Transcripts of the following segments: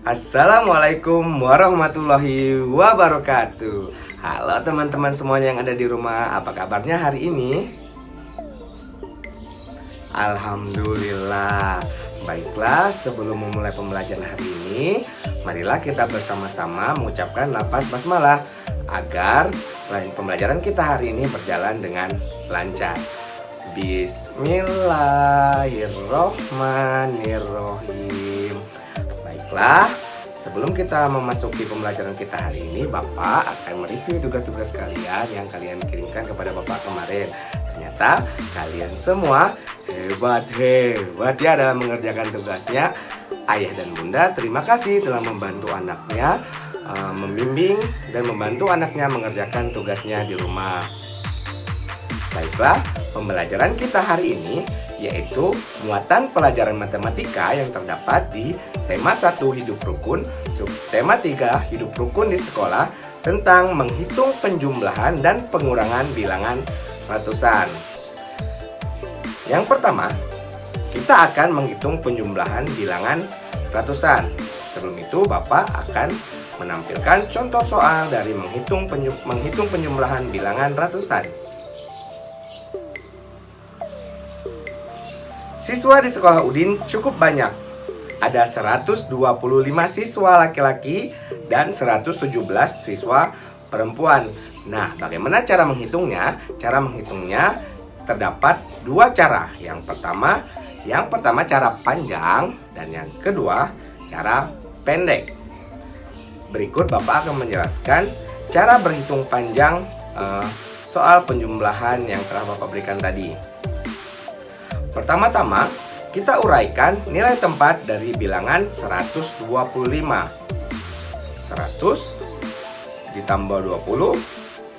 Assalamualaikum warahmatullahi wabarakatuh. Halo teman-teman semuanya yang ada di rumah, apa kabarnya hari ini? Alhamdulillah. Baiklah, sebelum memulai pembelajaran hari ini, marilah kita bersama-sama mengucapkan lafaz basmalah agar pembelajaran kita hari ini berjalan dengan lancar. Bismillahirrohmanirrohim. Baiklah, sebelum kita memasuki pembelajaran kita hari ini, Bapak akan mereview tugas-tugas kalian yang kalian kirimkan kepada Bapak kemarin. Ternyata kalian semua hebat ya dalam mengerjakan tugasnya. Ayah dan Bunda terima kasih telah membantu anaknya, membimbing dan membantu anaknya mengerjakan tugasnya di rumah. Baiklah, pembelajaran kita hari ini yaitu muatan pelajaran matematika yang terdapat di tema 1 hidup rukun, subtema 3 hidup rukun di sekolah, tentang menghitung penjumlahan dan pengurangan bilangan ratusan. Yang pertama, kita akan menghitung penjumlahan bilangan ratusan. Sebelum itu, Bapak akan menampilkan contoh soal dari menghitung penjumlahan bilangan ratusan. Siswa di sekolah Udin cukup banyak. Ada 125 siswa laki-laki dan 117 siswa perempuan. Nah, bagaimana cara menghitungnya? Cara menghitungnya terdapat dua cara. Yang pertama cara panjang dan yang kedua cara pendek. Berikut Bapak akan menjelaskan cara berhitung panjang soal penjumlahan yang telah Bapak berikan tadi. Pertama-tama, kita uraikan nilai tempat dari bilangan 125. 100 ditambah 20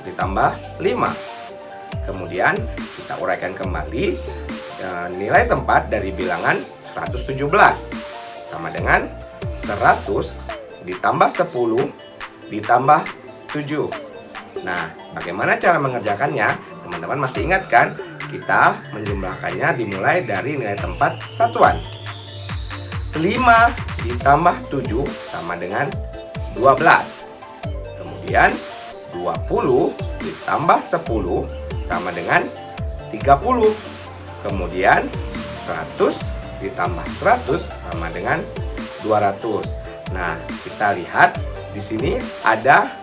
ditambah 5. Kemudian kita uraikan kembali nilai tempat dari bilangan 117 sama dengan 100 ditambah 10 ditambah 7. Nah, bagaimana cara mengerjakannya? Teman-teman masih ingat kan? Kita menjumlahkannya dimulai dari nilai tempat satuan. 5 ditambah 7 sama dengan 12. Kemudian 20 ditambah 10 sama dengan 30. Kemudian 100 ditambah 100 sama dengan 200. Nah, kita lihat di sini ada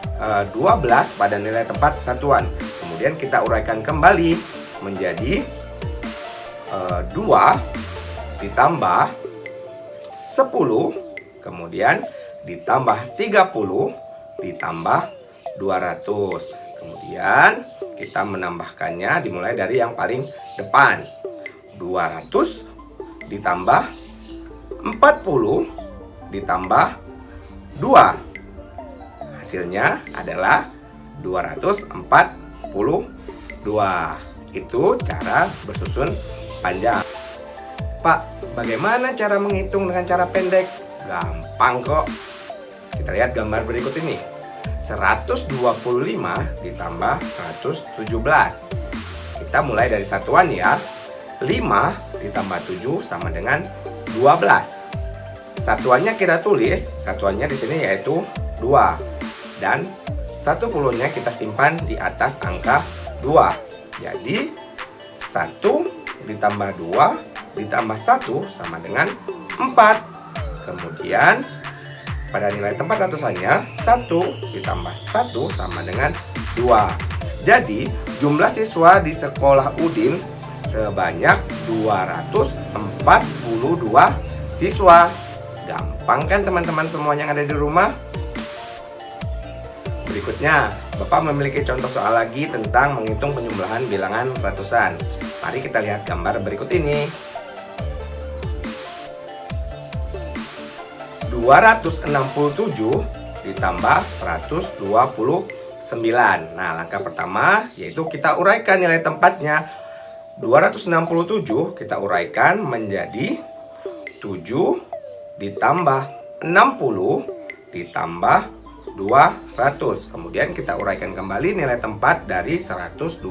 12 pada nilai tempat satuan. Kemudian kita uraikan kembali menjadi 2 ditambah 10 kemudian ditambah 30 ditambah 200. Kemudian kita menambahkannya dimulai dari yang paling depan. 200 ditambah 40 ditambah 2. Hasilnya adalah 242. Itu cara bersusun panjang. Pak, bagaimana cara menghitung dengan cara pendek? Gampang kok. Kita lihat gambar berikut ini. 125 ditambah 117. Kita mulai dari satuan ya. 5 ditambah 7 sama dengan 12. Satuannya kita tulis, satuannya di sini yaitu 2. Dan 10-nya kita simpan di atas angka 2. Jadi 1 ditambah 2 ditambah 1 sama dengan 4. Kemudian pada nilai tempat ratusannya 1 ditambah 1 sama dengan 2. Jadi jumlah siswa di sekolah Udin sebanyak 242 siswa. Gampang kan teman-teman semuanya yang ada di rumah? Berikutnya, Bapak memiliki contoh soal lagi tentang menghitung penjumlahan bilangan ratusan. Mari kita lihat gambar berikut ini. 267 ditambah 129. Nah, langkah pertama yaitu kita uraikan nilai tempatnya. 267 kita uraikan menjadi 7 ditambah 60 ditambah 200. Kemudian kita uraikan kembali nilai tempat dari 129.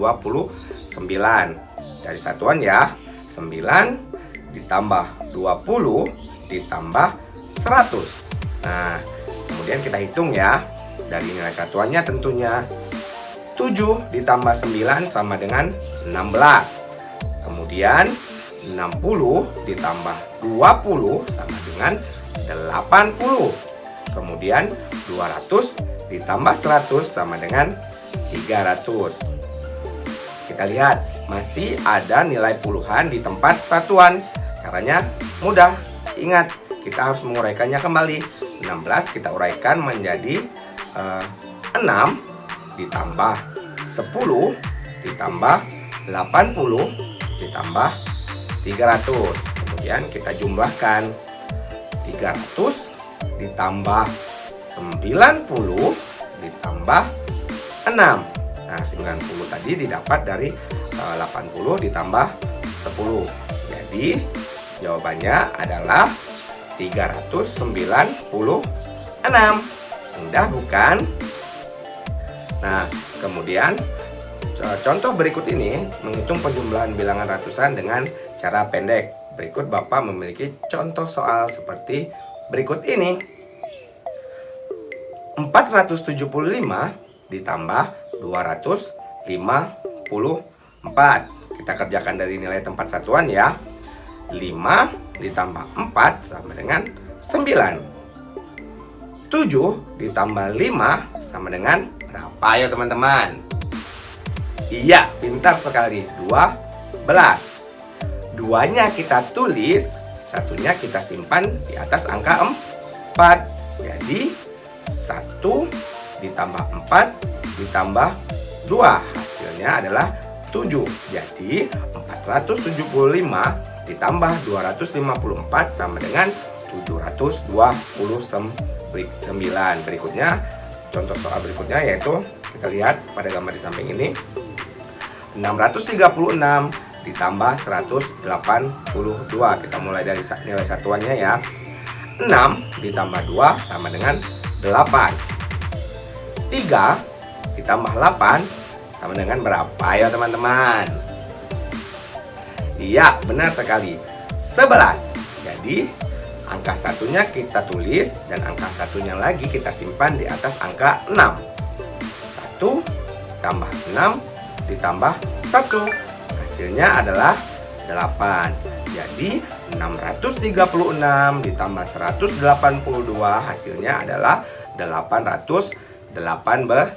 Dari satuan ya, 9 ditambah 20 ditambah 100. Nah, kemudian kita hitung ya. Dari nilai satuannya tentunya 7 ditambah 9 sama dengan 16. Kemudian 60 ditambah 20 sama dengan 80. Kemudian 200 ditambah 100 sama dengan 300. Kita lihat, masih ada nilai puluhan di tempat satuan. Caranya mudah. Ingat, kita harus menguraikannya kembali. 16 kita uraikan menjadi 6 ditambah 10 ditambah 80 ditambah 300. Kemudian kita jumlahkan 300 ditambah 90 ditambah 6. Nah, 90 tadi didapat dari 80 ditambah 10. Jadi jawabannya adalah 396. Mudah bukan? Nah, kemudian contoh berikut ini menghitung penjumlahan bilangan ratusan dengan cara pendek. Berikut Bapak memiliki contoh soal seperti berikut ini. 475 ditambah 254. Kita kerjakan dari nilai tempat satuan ya. 5 ditambah 4 sama dengan 9. 7 ditambah 5 sama dengan berapa ya teman-teman? Iya, pintar sekali. 12. Duanya kita tulis, satunya kita simpan di atas angka 4. Jadi 1 ditambah 4 ditambah 2. Hasilnya adalah 7. Jadi 475 ditambah 254 sama dengan 729. Berikutnya, contoh soal berikutnya yaitu kita lihat pada gambar di samping ini. 636 ditambah 182. Kita mulai dari nilai satuannya ya. 6 ditambah 2 sama dengan 8. 3 ditambah 8 sama dengan berapa ya teman-teman? Iya, benar sekali. 11. Jadi angka satunya kita tulis dan angka satunya lagi kita simpan di atas angka 6. 1 tambah 6 ditambah 1. Hasilnya adalah 8. Jadi 636 ditambah 182 hasilnya adalah 818.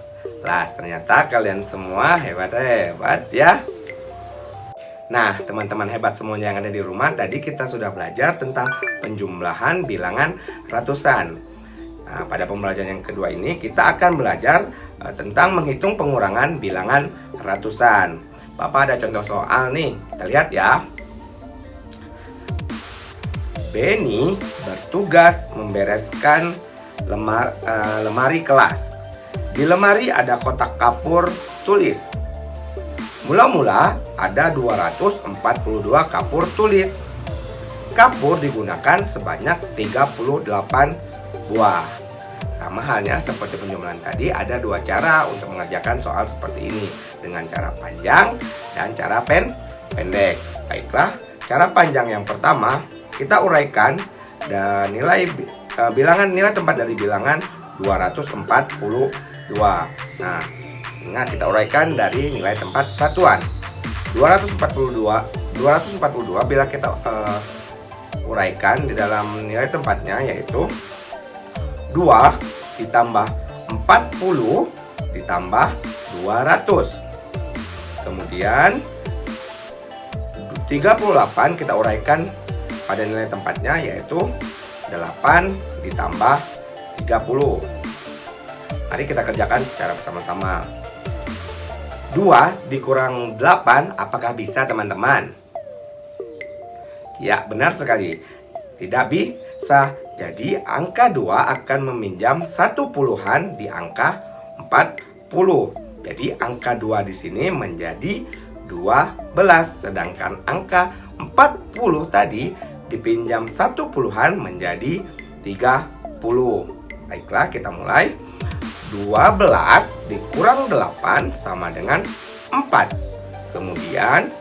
Ternyata kalian semua hebat-hebat ya. Nah, teman-teman hebat semuanya yang ada di rumah, tadi kita sudah belajar tentang penjumlahan bilangan ratusan. Nah, pada pembelajaran yang kedua ini kita akan belajar tentang menghitung pengurangan bilangan ratusan. Bapak ada contoh soal nih, kita lihat ya. Benny bertugas membereskan lemari kelas. Di lemari ada kotak kapur tulis. Mula-mula ada 242 kapur tulis. Kapur digunakan sebanyak 38 buah. Sama halnya seperti penjumlahan tadi, ada dua cara untuk mengerjakan soal seperti ini, dengan cara panjang dan cara pendek. Baiklah, cara panjang yang pertama kita uraikan dan nilai tempat dari bilangan 242. Nah, ingat kita uraikan dari nilai tempat satuan. 242 bila kita uraikan di dalam nilai tempatnya yaitu 2 ditambah 40 ditambah 200. Kemudian 38 kita uraikan pada nilai tempatnya yaitu 8 ditambah 30. Mari kita kerjakan secara bersama-sama. 2 dikurang 8, apakah bisa teman-teman? Ya, benar sekali. Tidak bisa. Jadi angka 2 akan meminjam 1 puluhan di angka 40. Jadi angka 2 di sini menjadi 12. Sedangkan angka 40 tadi dipinjam 1 puluhan menjadi 30. Baiklah, kita mulai. 12 dikurang 8 sama dengan 4. Kemudian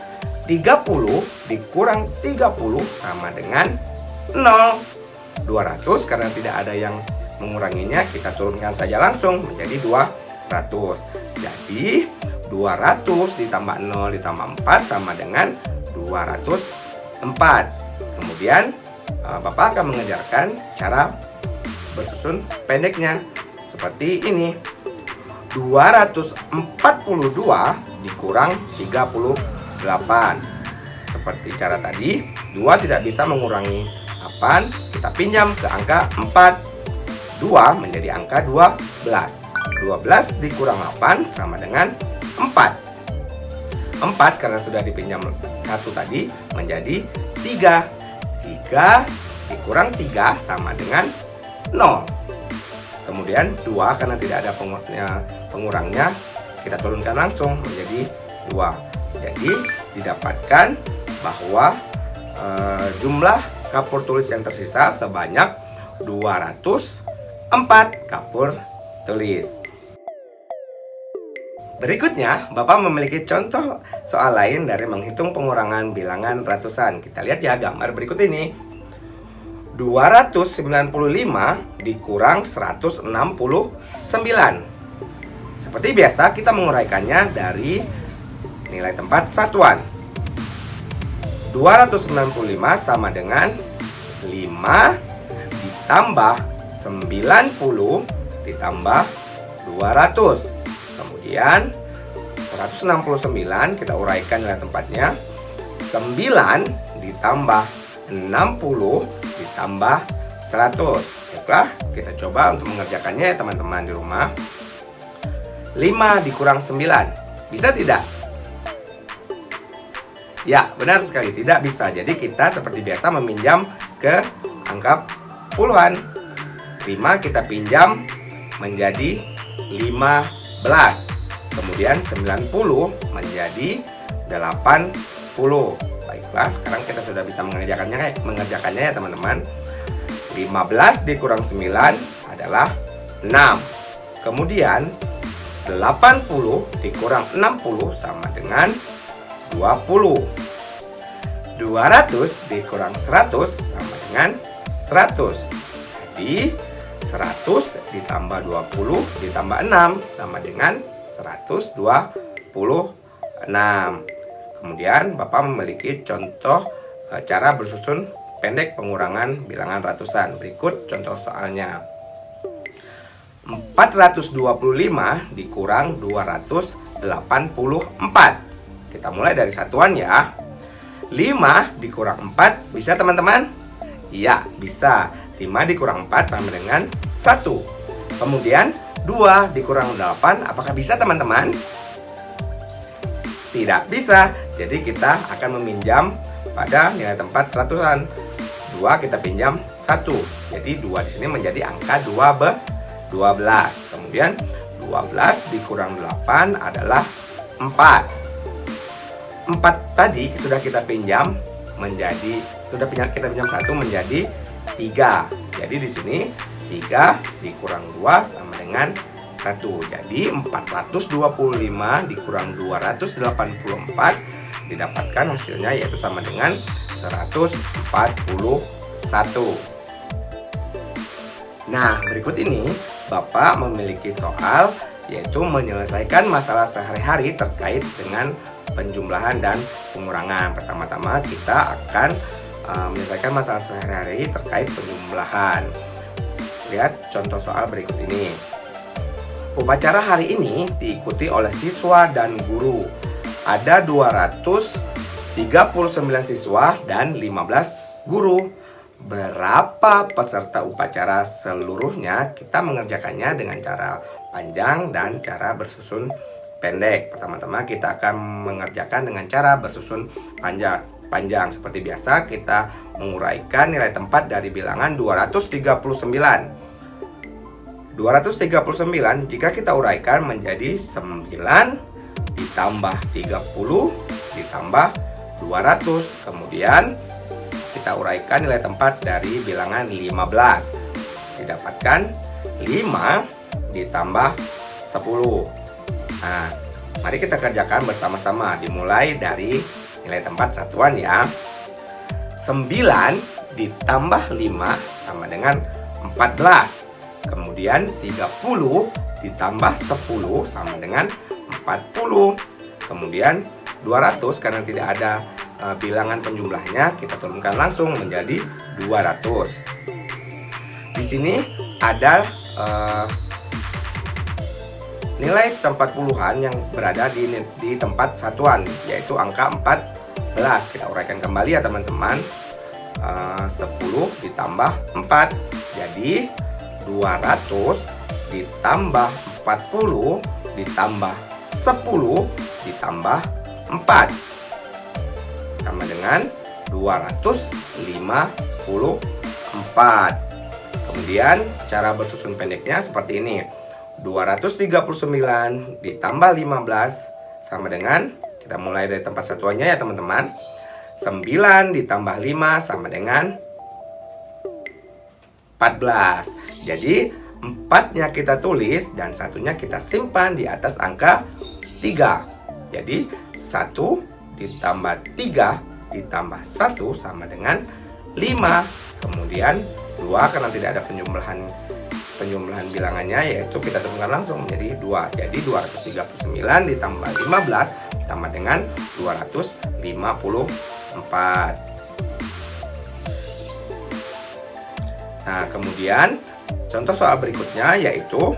30 dikurang 30 sama dengan 0. 200 karena tidak ada yang menguranginya kita turunkan saja langsung menjadi 200. Jadi 200 ditambah 0 ditambah 4 sama dengan 204. Kemudian Bapak akan mengajarkan cara bersusun pendeknya seperti ini. 242 dikurang 38. Seperti cara tadi, 2 tidak bisa mengurangi 8, kita pinjam ke angka 4. 2 menjadi angka 12. 12 dikurang 8 sama dengan 4. 4 karena sudah dipinjam 1 tadi menjadi 3. 3 dikurang 3 sama dengan 0. Kemudian 2 karena tidak ada pengurangnya, kita turunkan langsung menjadi 2. Jadi didapatkan bahwa jumlah kapur tulis yang tersisa sebanyak 204 kapur tulis. Berikutnya, Bapak memiliki contoh soal lain dari menghitung pengurangan bilangan ratusan. Kita lihat ya gambar berikut ini. 295 dikurang 169. Seperti biasa, kita menguraikannya dari nilai tempat satuan. 295 sama dengan 5 ditambah 90 ditambah 200. Kemudian 169 kita uraikan nilai tempatnya. 9 ditambah 60 ditambah 100. Baiklah, kita coba untuk mengerjakannya ya teman-teman di rumah. 5 dikurang 9, bisa tidak? Ya, benar sekali, tidak bisa. Jadi kita seperti biasa meminjam ke angka puluhan. 5 kita pinjam menjadi 15. Kemudian 90 menjadi 80. Baiklah, sekarang kita sudah bisa mengerjakannya ya teman-teman. 15 dikurang 9 adalah 6. Kemudian 80 dikurang 60 sama dengan 20. 200 dikurang 100 sama dengan 100. Jadi 100 ditambah 20 ditambah 6 sama dengan 126. Kemudian Bapak memiliki contoh cara bersusun pendek pengurangan bilangan ratusan. Berikut contoh soalnya. 425 dikurang 284. Kita mulai dari satuan ya. 5 dikurang 4, bisa teman-teman? Iya, bisa. 5 dikurang 4 sama dengan 1. Kemudian 2 dikurang 8, apakah bisa teman-teman? Tidak bisa. Jadi kita akan meminjam pada nilai tempat ratusan. 2 kita pinjam 1. Jadi 2 di sini menjadi angka 12. Kemudian 12 dikurang 8 adalah 4. 4 tadi sudah kita pinjam menjadi kita pinjam 1 menjadi 3. Jadi di sini 3 dikurang 2 sama dengan 1. Jadi 425 dikurang 284 didapatkan hasilnya yaitu sama dengan 141. Nah, berikut ini Bapak memiliki soal yaitu menyelesaikan masalah sehari-hari terkait dengan penjumlahan dan pengurangan. Pertama-tama kita akan menyelesaikan masalah sehari-hari terkait penjumlahan. Lihat contoh soal berikut ini. Upacara hari ini diikuti oleh siswa dan guru. Ada 239 siswa dan 15 guru. Berapa peserta upacara seluruhnya? Kita mengerjakannya dengan cara panjang dan cara bersusun pendek. Pertama-tama kita akan mengerjakan dengan cara bersusun panjang. Seperti biasa kita menguraikan nilai tempat dari bilangan 239. 239 jika kita uraikan menjadi 9 ditambah 30 ditambah 200. Kemudian kita uraikan nilai tempat dari bilangan 15. Didapatkan 5 ditambah 10. Nah, mari kita kerjakan bersama-sama. Dimulai dari nilai tempat satuan ya. 9 ditambah 5 sama dengan 14. Kemudian 30 ditambah 10 sama dengan 40. Kemudian 200 karena tidak ada bilangan penjumlahnya, kita turunkan langsung menjadi 200. Di sini ada nilai tempat puluhan yang berada di tempat satuan, yaitu angka 14. Kita uraikan kembali ya teman-teman. 10 ditambah 4, jadi 200 ditambah 40 ditambah 10 ditambah 4 sama dengan 254. Kemudian cara bersusun pendeknya seperti ini. 239 ditambah 15 sama dengan, kita mulai dari tempat satuannya ya teman-teman, 9 ditambah 5 sama dengan 14. Jadi 4-nya kita tulis dan 1-nya kita simpan di atas angka 3. Jadi 1 ditambah 3 ditambah 1 sama dengan 5. Kemudian 2 karena tidak ada penjumlahan bilangannya, yaitu kita turunkan langsung menjadi 2. Jadi 239 ditambah 15 sama dengan 254. Nah, kemudian contoh soal berikutnya yaitu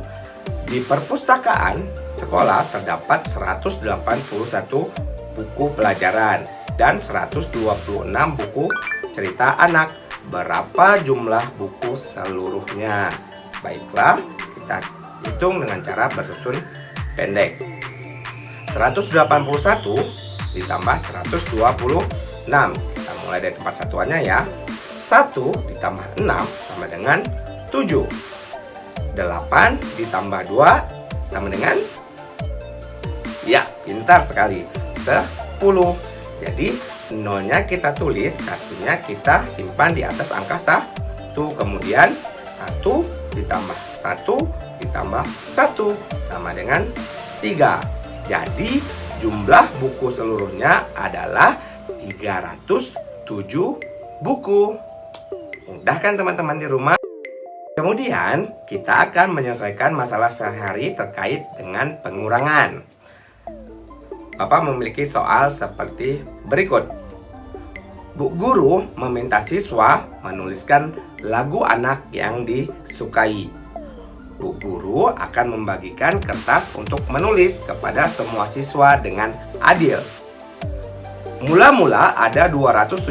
di perpustakaan sekolah terdapat 181 buku pelajaran dan 126 buku cerita anak. Berapa jumlah buku seluruhnya? Baiklah, kita hitung dengan cara bersusun pendek. 181 ditambah 126. Kita mulai dari tempat satuannya ya. 1 ditambah 6 sama dengan 7. 8 ditambah 2 sama dengan, ya, pintar sekali, 10. Jadi 0-nya kita tulis, 1-nya kita simpan di atas angka 1. Kemudian 1 ditambah 1 ditambah 1 sama dengan 3. Jadi jumlah buku seluruhnya adalah 307 buku. Mudah kan teman-teman di rumah? Kemudian kita akan menyelesaikan masalah sehari-hari terkait dengan pengurangan. Bapak memiliki soal seperti berikut. Bu guru meminta siswa menuliskan lagu anak yang disukai. Bu guru akan membagikan kertas untuk menulis kepada semua siswa dengan adil. Mula-mula ada 275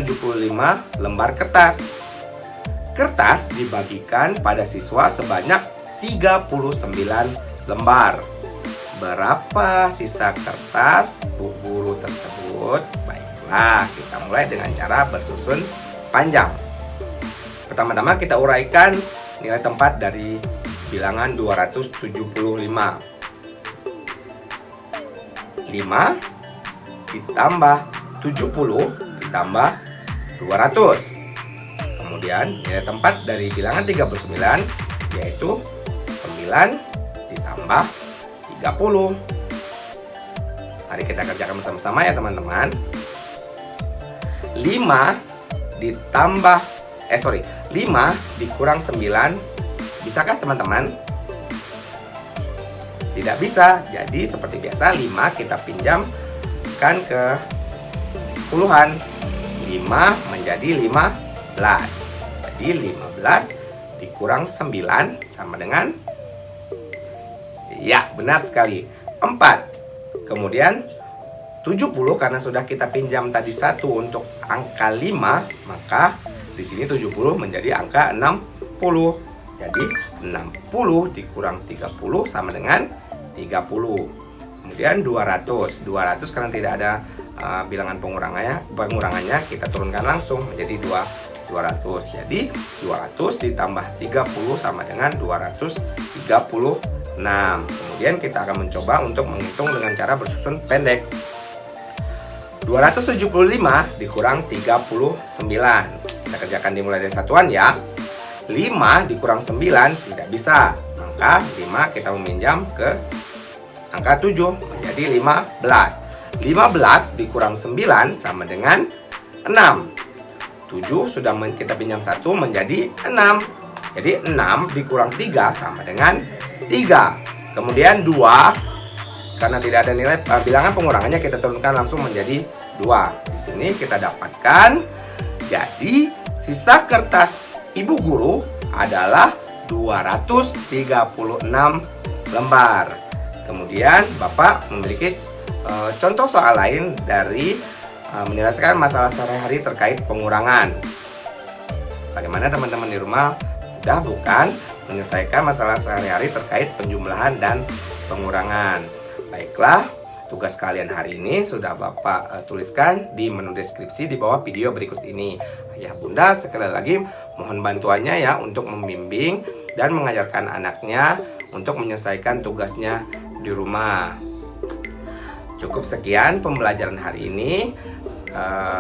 lembar kertas. Kertas dibagikan pada siswa sebanyak 39 lembar. Berapa sisa kertas bu guru tersebut? Baiklah, kita mulai dengan cara bersusun panjang. Pertama-tama kita uraikan nilai tempat dari bilangan 275. 5 ditambah 70 ditambah 200. Kemudian nilai tempat dari bilangan 39 yaitu 9 ditambah 30. Mari kita kerjakan bersama-sama ya teman-teman. 5 dikurang 9. Bisakah teman-teman? Tidak bisa. Jadi seperti biasa 5 kita pinjamkan ke puluhan. 5 menjadi 15. Jadi 15 dikurang 9 sama dengan, ya, benar sekali, 4. Kemudian 70 karena sudah kita pinjam tadi 1 untuk angka 5, maka di sini 70 menjadi angka 60. Jadi 60 dikurang 30 sama dengan 30. Kemudian 200 karena tidak ada bilangan pengurangannya kita turunkan langsung menjadi 200. Jadi 200 ditambah 30 sama dengan 236. Kemudian kita akan mencoba untuk menghitung dengan cara bersusun pendek. 275 dikurang 39. Kita kerjakan dimulai dari satuan ya. 5 dikurang 9 tidak bisa. Maka 5 kita meminjam ke angka 7 menjadi 15. 15 dikurang 9 sama dengan 6. 7 sudah kita pinjam 1 menjadi 6. Jadi 6 dikurang 3 sama dengan 3. Kemudian 2, karena tidak ada nilai bilangan pengurangannya, kita turunkan langsung menjadi 2. Di sini kita dapatkan, jadi sisa kertas ibu guru adalah 236 lembar. Kemudian Bapak memiliki contoh soal lain dari menyelesaikan masalah sehari-hari terkait pengurangan. Bagaimana teman-teman di rumah, mudah bukan menyelesaikan masalah sehari-hari terkait penjumlahan dan pengurangan? Baiklah, tugas kalian hari ini sudah Bapak tuliskan di menu deskripsi di bawah video berikut ini. Ayah Bunda sekali lagi mohon bantuannya ya untuk membimbing dan mengajarkan anaknya untuk menyelesaikan tugasnya di rumah. Cukup sekian pembelajaran hari ini.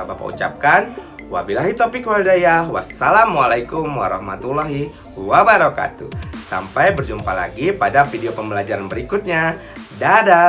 Bapak ucapkan wabillahi taufiq wal hidayah. Wassalamualaikum warahmatullahi wabarakatuh. Sampai berjumpa lagi pada video pembelajaran berikutnya. Dadah.